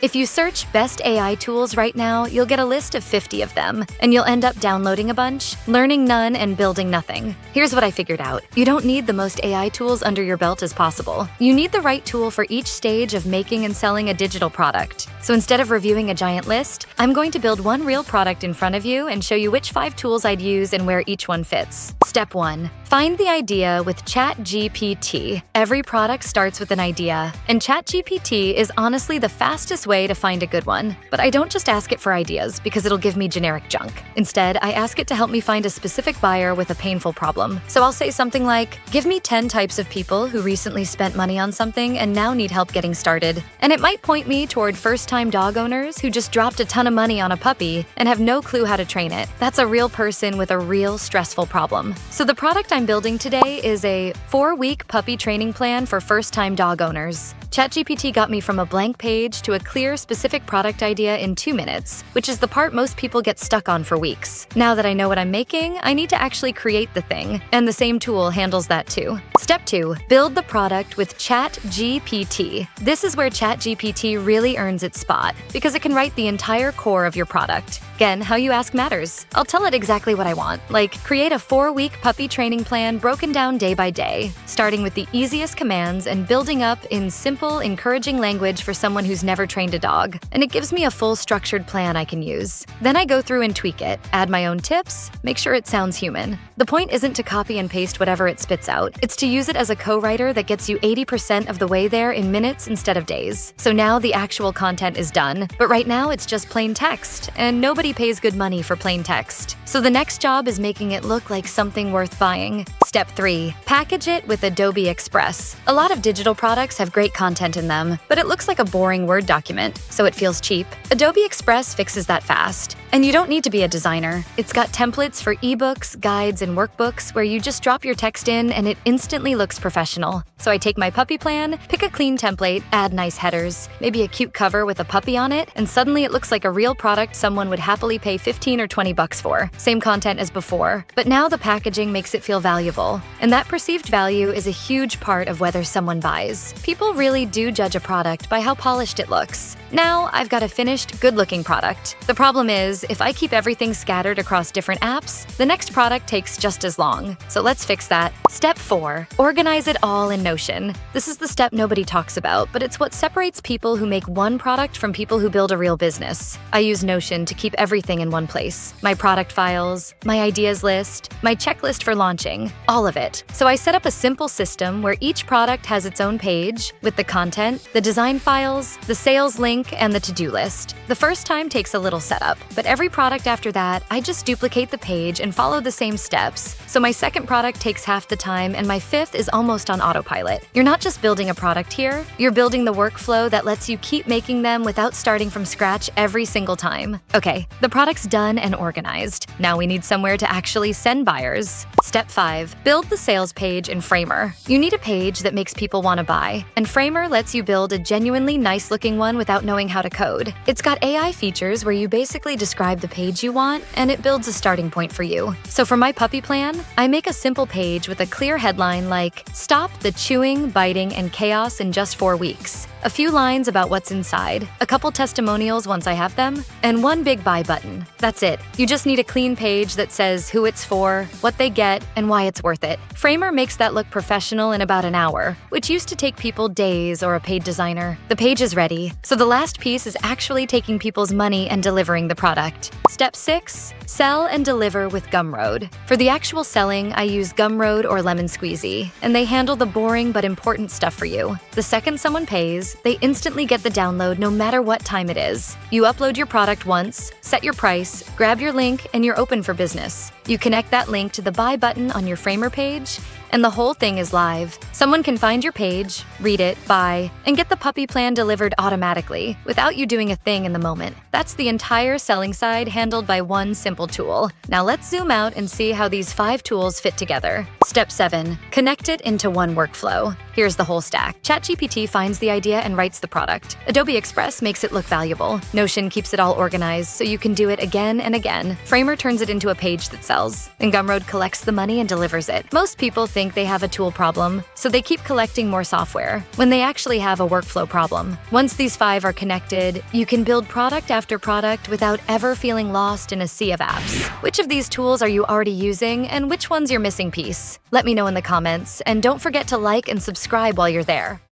If you search best AI tools right now, you'll get a list of 50 of them, and you'll end up downloading a bunch, learning none, and building nothing. Here's what I figured out. You don't need the most AI tools under your belt as possible. You need the right tool for each stage of making and selling a digital product. So instead of reviewing a giant list, I'm going to build one real product in front of you and show you which 5 tools I'd use and where each one fits. Step 1. Find the idea with ChatGPT. Every product starts with an idea, and ChatGPT is honestly the fastest way to find a good one. But I don't just ask it for ideas because it'll give me generic junk. Instead, I ask it to help me find a specific buyer with a painful problem. So I'll say something like, give me 10 types of people who recently spent money on something and now need help getting started. And it might point me toward first-time dog owners who just dropped a ton of money on a puppy and have no clue how to train it. That's a real person with a real stressful problem. So the product I'm building today is a 4-week puppy training plan for first-time dog owners. ChatGPT got me from a blank page to a clear, specific product idea in 2 minutes, which is the part most people get stuck on for weeks. Now that I know what I'm making, I need to actually create the thing, and the same tool handles that too. Step 2. Build the product with ChatGPT. This is where ChatGPT really earns its spot, because it can write the entire core of your product. Again, how you ask matters. I'll tell it exactly what I want, like create a 4-week puppy training plan broken down day by day, starting with the easiest commands and building up in simple, encouraging language for someone who's never trained a dog. And it gives me a full structured plan I can use. Then I go through and tweak it, add my own tips, make sure it sounds human. The point isn't to copy and paste whatever it spits out. It's to use it as a co-writer that gets you 80% of the way there in minutes instead of days. So now the actual content is done, but right now it's just plain text, and nobody pays good money for plain text. So the next job is making it look like something worth buying. Step 3. Package it with Adobe Express. A lot of digital products have great content in them, but it looks like a boring Word document, so it feels cheap. Adobe Express fixes that fast. And you don't need to be a designer. It's got templates for ebooks, guides, and workbooks where you just drop your text in and it instantly looks professional. So I take my puppy plan, pick a clean template, add nice headers, maybe a cute cover with a puppy on it, and suddenly it looks like a real product someone would happily pay 15 or 20 bucks for. Same content as before, but now the packaging makes it feel valuable. And that perceived value is a huge part of whether someone buys. People really do judge a product by how polished it looks. Now I've got a finished, good-looking product. The problem is, if I keep everything scattered across different apps, the next product takes just as long. So let's fix that. Step 4. Organize it all in Notion. This is the step nobody talks about, but it's what separates people who make one product from people who build a real business. I use Notion to keep everything in one place. My product files, my ideas list, my checklist for launching, all of it. So I set up a simple system where each product has its own page with the content, the design files, the sales link, and the to-do list. The first time takes a little setup, but every product after that, I just duplicate the page and follow the same steps. So my second product takes half the time, and my 5th is almost on autopilot. You're not just building a product here, you're building the workflow that lets you keep making them without starting from scratch every single time. Okay, the product's done and organized. Now we need somewhere to actually send buyers. Step 5. Build the sales page in Framer. You need a page that makes people want to buy, and Framer lets you build a genuinely nice-looking one without knowing how to code. It's got AI features where you basically describe the page you want, and it builds a starting point for you. So for my puppy plan, I make a simple page with a clear headline like, "Stop the chewing, biting, and chaos in just 4 weeks." A few lines about what's inside, a couple testimonials once I have them, and one big buy button. That's it. You just need a clean page that says who it's for, what they get, and why it's worth it. Framer makes that look professional in about an hour, which used to take people days or a paid designer. The page is ready, so the last piece is actually taking people's money and delivering the product. Step 6. Sell and deliver with Gumroad. For the actual selling, I use Gumroad or Lemon Squeezy, and they handle the boring but important stuff for you. The second someone pays, they instantly get the download no matter what time it is. You upload your product once, set your price, grab your link, and you're open for business. You connect that link to the buy button on your Framer page, and the whole thing is live. Someone can find your page, read it, buy, and get the puppy plan delivered automatically without you doing a thing in the moment. That's the entire selling side handled by one simple tool. Now let's zoom out and see how these 5 tools fit together. Step 7. Connect it into one workflow. Here's the whole stack. ChatGPT finds the idea and writes the product. Adobe Express makes it look valuable. Notion keeps it all organized so you can do it again and again. Framer turns it into a page that sells. sells, and Gumroad collects the money and delivers it. Most people think they have a tool problem, so they keep collecting more software, when they actually have a workflow problem. Once these 5 are connected, you can build product after product without ever feeling lost in a sea of apps. Which of these tools are you already using, and which one's your missing piece? Let me know in the comments, and don't forget to like and subscribe while you're there.